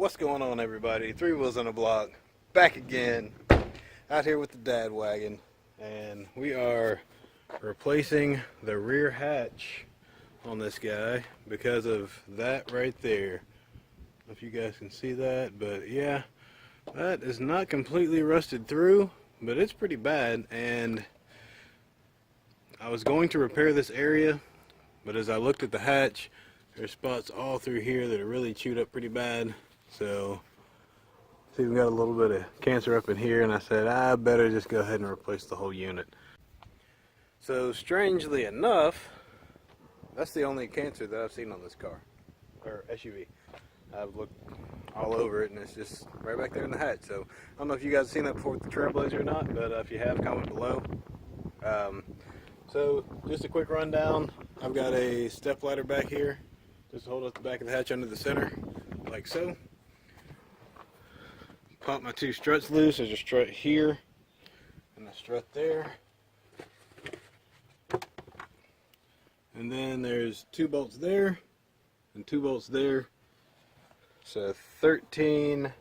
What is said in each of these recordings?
What's going on, everybody? Three Wheels on the Block, back again, out here with the dad wagon, and we are replacing the rear hatch on this guy because of that right there. I don't know if you guys can see that, but yeah, that is not completely rusted through, but it's pretty bad. And I was going to repair this area, but as I looked at the hatch, there's spots all through here that are really chewed up pretty bad. So, see, we got a little bit of cancer up in here, and I said I better just go ahead and replace the whole unit. So, strangely enough, that's the only cancer that I've seen on this car, or SUV. I've looked all over it, and it's just right back there in the hatch. So, I don't know if you guys have seen that before with the TrailBlazer or not, but if you have, comment below. So, just a quick rundown. I've got a step ladder back here, just to hold up the back of the hatch under the center, like so. Pop my two struts loose. There's a strut here and a strut there. And then there's two bolts there and two bolts there. So 13.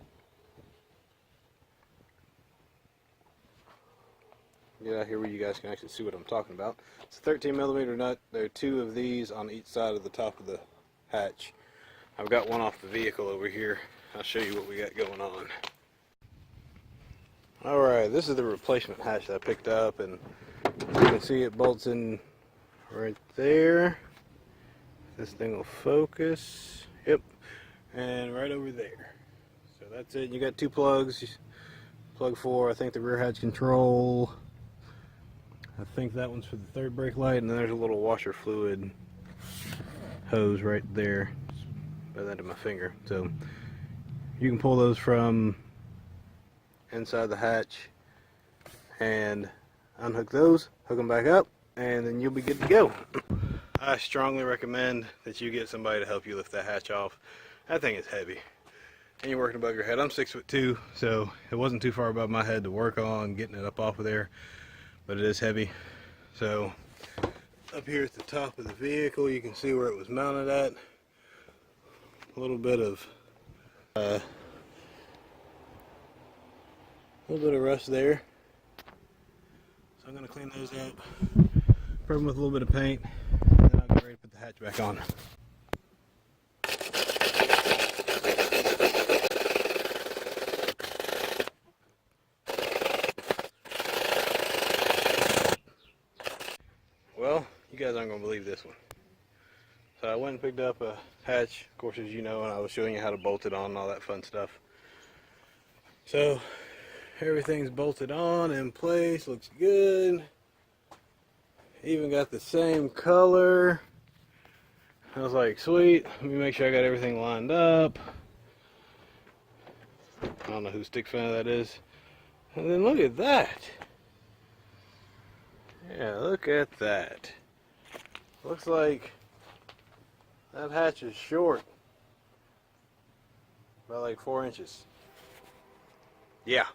Get out here where you guys can actually see what I'm talking about. It's a 13 millimeter nut. There are two of these on each side of the top of the hatch. I've got one off the vehicle over here. I'll show you what we got going on. Alright, this is the replacement hatch that I picked up, and you can see it bolts in right there. This thing will focus. Yep. And right over there. So that's it. You got two plugs. Plug for, I think, the rear hatch control. I think that one's for the third brake light, and then there's a little washer fluid hose right there by the end of my finger. So you can pull those from inside the hatch and unhook those, hook them back up, and then you'll be good to go. I strongly recommend that you get somebody to help you lift that hatch off. That thing is heavy, and you're working above your head. I'm 6'2", so it wasn't too far above my head to work on getting it up off of there, but it is heavy. So up here at the top of the vehicle, you can see where it was mounted at. A little bit of rust there. So I'm going to clean those up, prep them with a little bit of paint, and then I'll get ready to put the hatch back on. Well, you guys aren't going to believe this one. So I went and picked up a hatch, of course, as you know, and I was showing you how to bolt it on and all that fun stuff. So everything's bolted on in place, looks good. Even got the same color. I was like, sweet, let me make sure I got everything lined up. I don't know whose stick fan that is. And then look at that. Yeah, look at that. Looks like that hatch is short by like 4 inches. Yeah.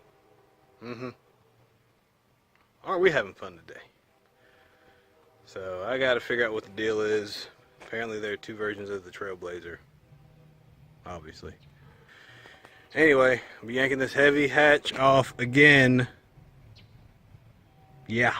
Aren't we having fun today? So I gotta figure out what the deal is. Apparently there are two versions of the TrailBlazer, obviously. Anyway, I'll be yanking this heavy hatch off again. Yeah.